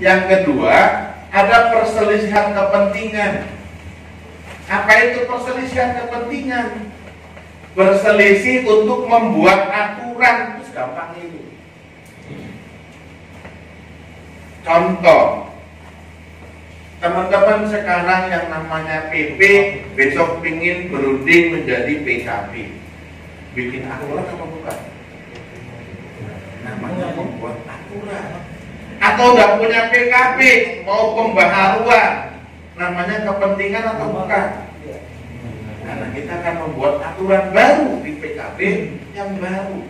Yang kedua, ada perselisihan kepentingan. Apa itu perselisihan kepentingan? Berselisih untuk membuat aturan, itu gampang itu. Contoh, teman-teman sekarang yang namanya PP besok pingin berunding menjadi PKB. Bikin aturan apa bukan? Namanya membuat aturan. Atau udah punya PKB mau pembaharuan, namanya kepentingan atau bukan? Karena kita akan membuat aturan baru di PKB yang baru.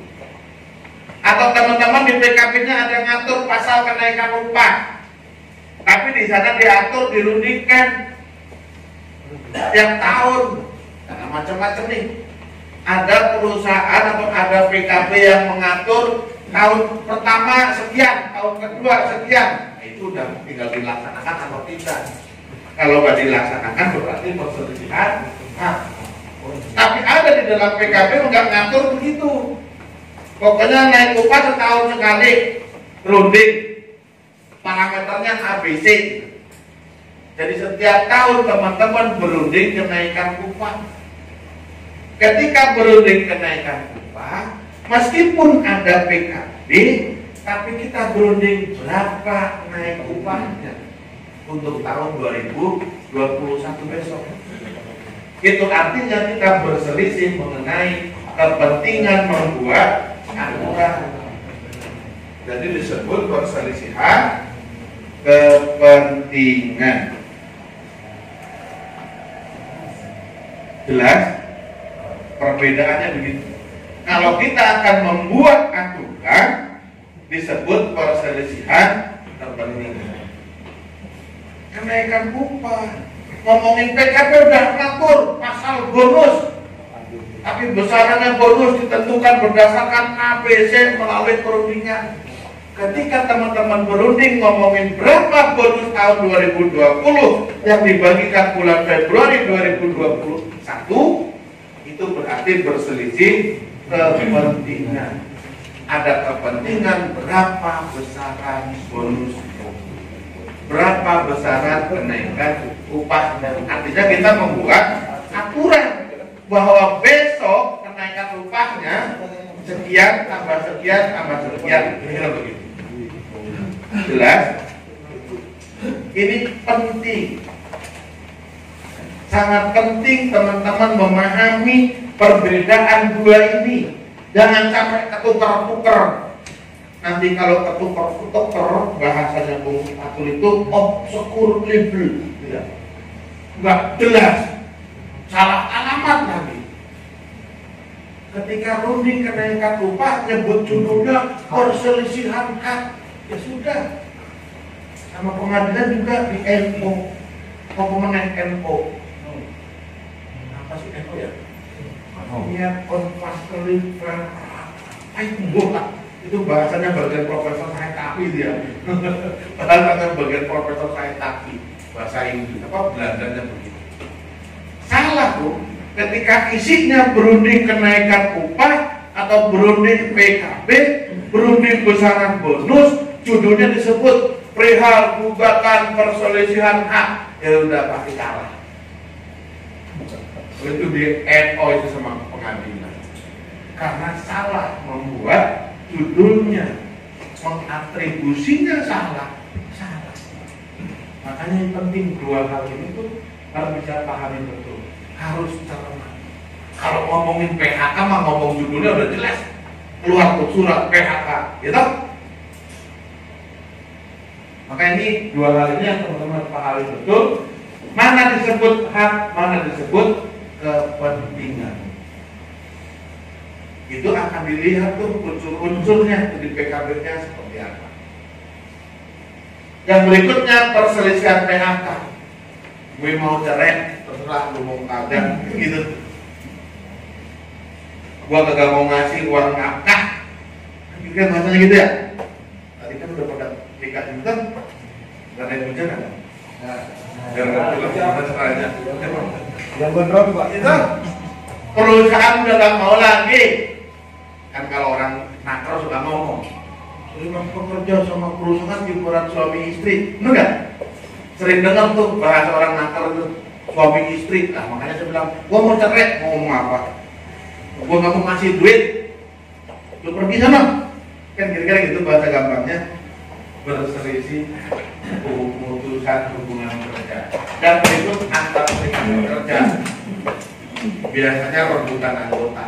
Atau teman-teman di PKB-nya ada ngatur pasal kenaikan upah, tapi di sana diatur dirundingkan tiap tahun, karena macam-macam nih. Ada perusahaan atau ada PKB yang mengatur tahun pertama sekian, tahun kedua sekian. Nah, itu udah tinggal dilaksanakan atau tidak. Kalau nggak dilaksanakan berarti perselisihan. Nah, tapi ada di dalam PKB nggak ngatur begitu. Pokoknya naik upah setahun sekali, runding, parameternya ABC. Jadi setiap tahun teman-teman berunding kenaikan upah. Ketika berunding kenaikan upah, meskipun ada PKB, tapi kita berunding berapa naik upahnya untuk tahun 2021 besok. Itu artinya kita berselisih mengenai kepentingan membuat aturan. Jadi disebut perselisihan kepentingan. Jelas? Perbedaannya begitu. Kalau kita akan membuat aturan, disebut perselisihan kepentingan. Kenaikan upah, ngomongin PKB udah ngatur pasal bonus, tapi besarannya bonus ditentukan berdasarkan ABC melalui perundingan. Ketika teman-teman berunding ngomongin berapa bonus tahun 2020 yang dibagikan bulan Februari 2021, itu berarti berselisih kepentingan. Ada kepentingan berapa besaran bonus, berapa besaran kenaikan upah. Artinya kita membuat aturan bahwa besok kenaikan upahnya sekian tambah sekian tambah sekian, kira begitu. Jelas? Ini penting, sangat penting teman-teman memahami perbedaan dua ini. Jangan sampai ketukar-tukar. Nanti kalau ketukar-tukar, bahasanya Bung Atul itu obscure label, nggak jelas, salah alamat lagi. Ketika runding kenaikan upah nyebut judulnya perselisihan hak, ya sudah. Sama pengadilan juga di NO, pemenang NO. Apa sih NO ya? Niat on pastoring itu bahasanya bagian profesor saya tapi dia. Bahasanya bagian profesor saya tapi bahasa Inggris apa Belandanya begitu. Salah tuh. Ketika isinya berunding kenaikan upah atau berunding PKB, berunding besaran bonus, judulnya disebut perihal gugatan perselisihan hak, ya udah pasti salah. Itu di NO itu sama pengadilan. Karena salah membuat judulnya, mengatribusinya salah. Makanya yang penting dua hal ini tuh harus bisa pahami betul. Harus cermat. Kalau ngomongin PHK mah ngomong judulnya udah jelas, keluar tuh surat PHK, gitu. Maka ini dua hal ini yang teman-teman pahami betul. Mana disebut hak, mana disebut kepentingan. Itu akan dilihat tuh unsur-unsurnya di PKB-nya seperti apa. Yang berikutnya perselisihan PHK. Gue mau cerai, terserah lu mau kagak, gitu. Gua kagak mau ngasih uang nafkah, kan bahasanya gitu ya. Tadi kan udah pada nikah juga, nggak ada yang hujan kan? Yang bener pak itu perusahaan udah nggak mau lagi. Kan kalau orang nakro suka ngomong, Serikat pekerja sama perusahaan ibarat suami istri, bener nggak? Sering dengar tuh bahasa orang nakal itu suami istri. Nah makanya saya bilang, gua mau cerai, mau ngomong apa? Gua nggak mau ngasih duit, lu pergi sana. Kan kira-kira gitu bahasa gampangnya. Berselisih pemutusan hubungan kerja. Dan berikut antar serikat pekerja. Biasanya rebutan anggota.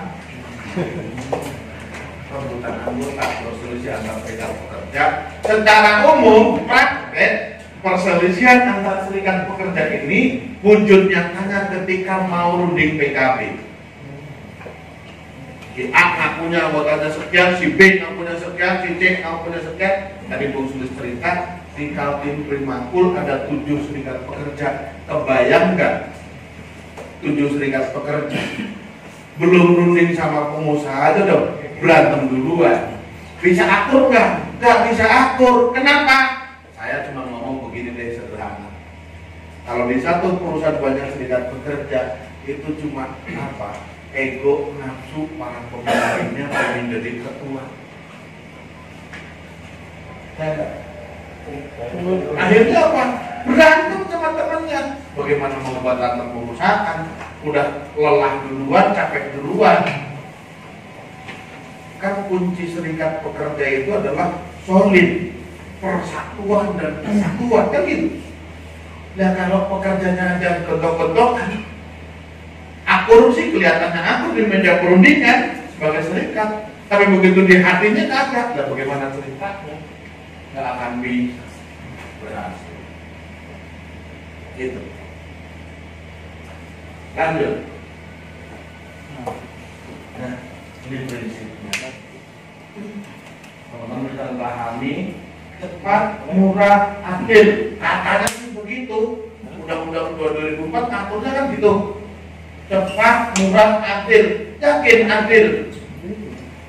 Rebutan anggota perselisihan antar serikat pekerja. Secara umum praktek perselisihan antar serikat pekerja ini wujud nyatanya ketika mau runding PKB. Si A ngakunya anggotanya sekian, si B ngakunya sekian, si C ngakunya sekian. Tadi Bung Sulis cerita di Kaltim Primakul ada 7 serikat pekerja. Kebayang nggak 7 serikat pekerja? Belum runding sama pengusaha aja dong, berantem duluan. Bisa akur nggak? Nggak bisa akur. Kenapa? Saya cuma ngomong begini deh, sederhana. Kalau di satu perusahaan banyak serikat pekerja, itu cuma apa? Ego, nafsu para pemimpinnya pengen jadi ketua. Akhirnya apa? Berantem sama temannya. Bagaimana membatalkan perusahaan? Udah lelah duluan, capek duluan. Kan kunci serikat pekerja itu adalah solid, persatuan dan kesatuan, kan gitu. Nah kalau pekerjanya aja gontok-gontokan, akur sih kelihatannya akur di meja perundingan sebagai serikat, tapi begitu di hatinya kagak. Dan bagaimana ceritanya? Nggak akan bisa berhasil. Gitu. Lanjut. Nah, ini prinsipnya. Teman-teman bisa pahami, cepat, murah, adil. Katanya sih begitu. Undang-Undang 2004 aturnya kan gitu. Cepat, murah, adil. Yakin adil.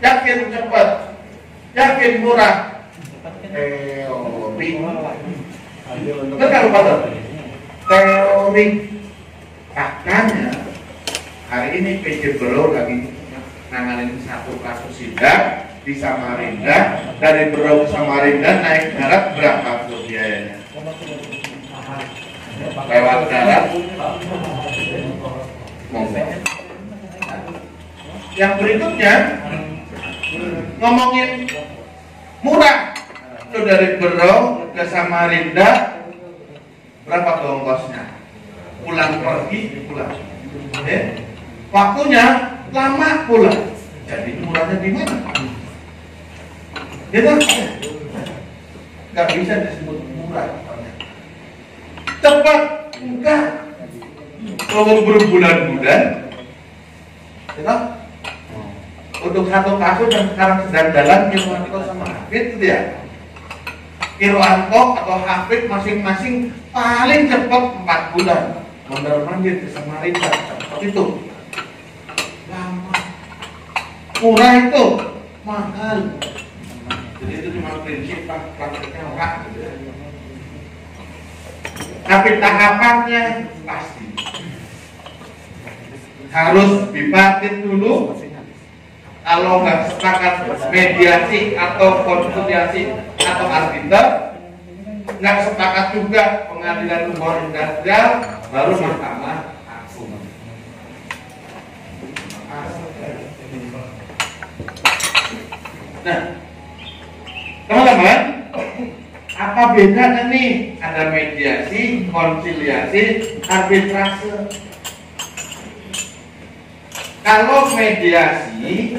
Yakin cepat. Yakin murah. Teori. Benar Pak? Teori. Faktanya hari ini PJ Berau lagi nanganin satu kasus sidak di Samarinda. Dari Berau ke Samarinda naik darat berapa tuh biayanya? Lewat darat. Yang berikutnya ngomongin murah. Itu dari Berau ke Samarinda berapa tuh ongkosnya? Pulang pergi pulang. Waktunya lama pulang. Jadi murahnya di mana? Gitu? Gak bisa disebut murah. Cepat enggak. Kalau berbulan-bulan, gitu? Untuk satu kasus yang sekarang sedang jalan Irwanto sama Hafid itu ya. Irwanto atau Hafid masing-masing paling cepat 4 bulan. Mondar-mandir ke Samarinda seperti itu. Lama. Murah itu mahal. Jadi itu cuma prinsip prakteknya orang gitu ya. Tapi tahapannya pasti harus bipartit dulu. Kalau nggak sepakat mediasi atau konsiliasi atau arbiter, nggak sepakat juga pengadilan umum industrial, baru mahkamah agung. Nah, teman-teman, apa bedanya nih? Ada mediasi, konsiliasi, arbitrase. Kalau mediasi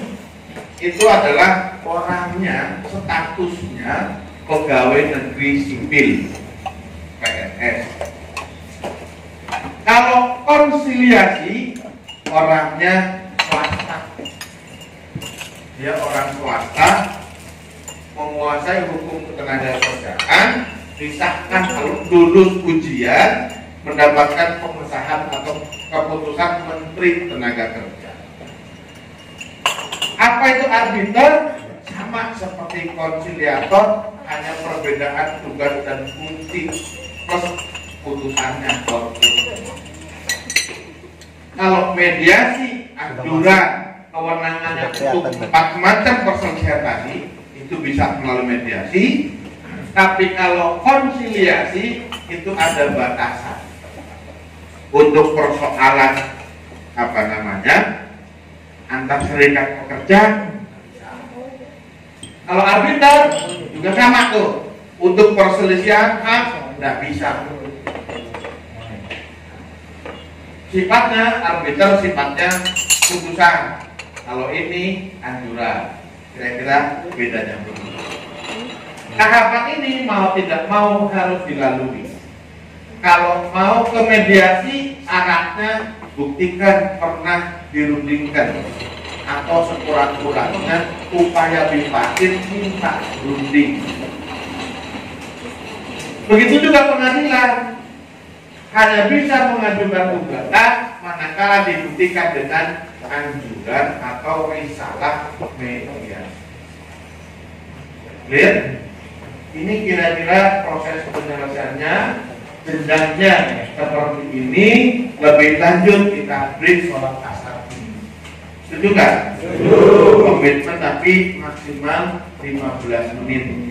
itu adalah orangnya, statusnya pegawai negeri sipil PNS. Kalau konsiliasi orangnya swasta, dia orang swasta menguasai hukum ketenagakerjaan, disahkan kalau lulus ujian mendapatkan pengesahan atau keputusan Menteri Tenaga Kerja. Apa itu arbiter? Sama seperti konsiliator, hanya perbedaan tugas dan fungsi plus putusannya. Kalau mediasi, aturan kewenangannya untuk 4 macam perselisihan tadi itu itu bisa melalui mediasi. Tapi kalau konsiliasi itu ada batasan untuk persoalan antar serikat pekerja. Kalau arbiter juga sama tuh, untuk perselisihan hak nggak bisa. Sifatnya arbiter, sifatnya putusan. Kalau ini anjuran. Kira-kira bedanya begitu. Tahapan ini mau tidak mau harus dilalui. Kalau mau ke mediasi, syaratnya buktikan pernah dirundingkan atau sekurang-kurangnya upaya bipatin minta runding. Begitu juga pengadilan hanya bisa mengajukan gugatan manakala dibuktikan dengan anjuran atau risalah mediasi. Clear? Ini kira-kira proses penyelesaiannya. Jenjangnya seperti ini. Lebih lanjut kita break sholat asar. Setuju nggak? Komitmen tapi maksimal 15 menit.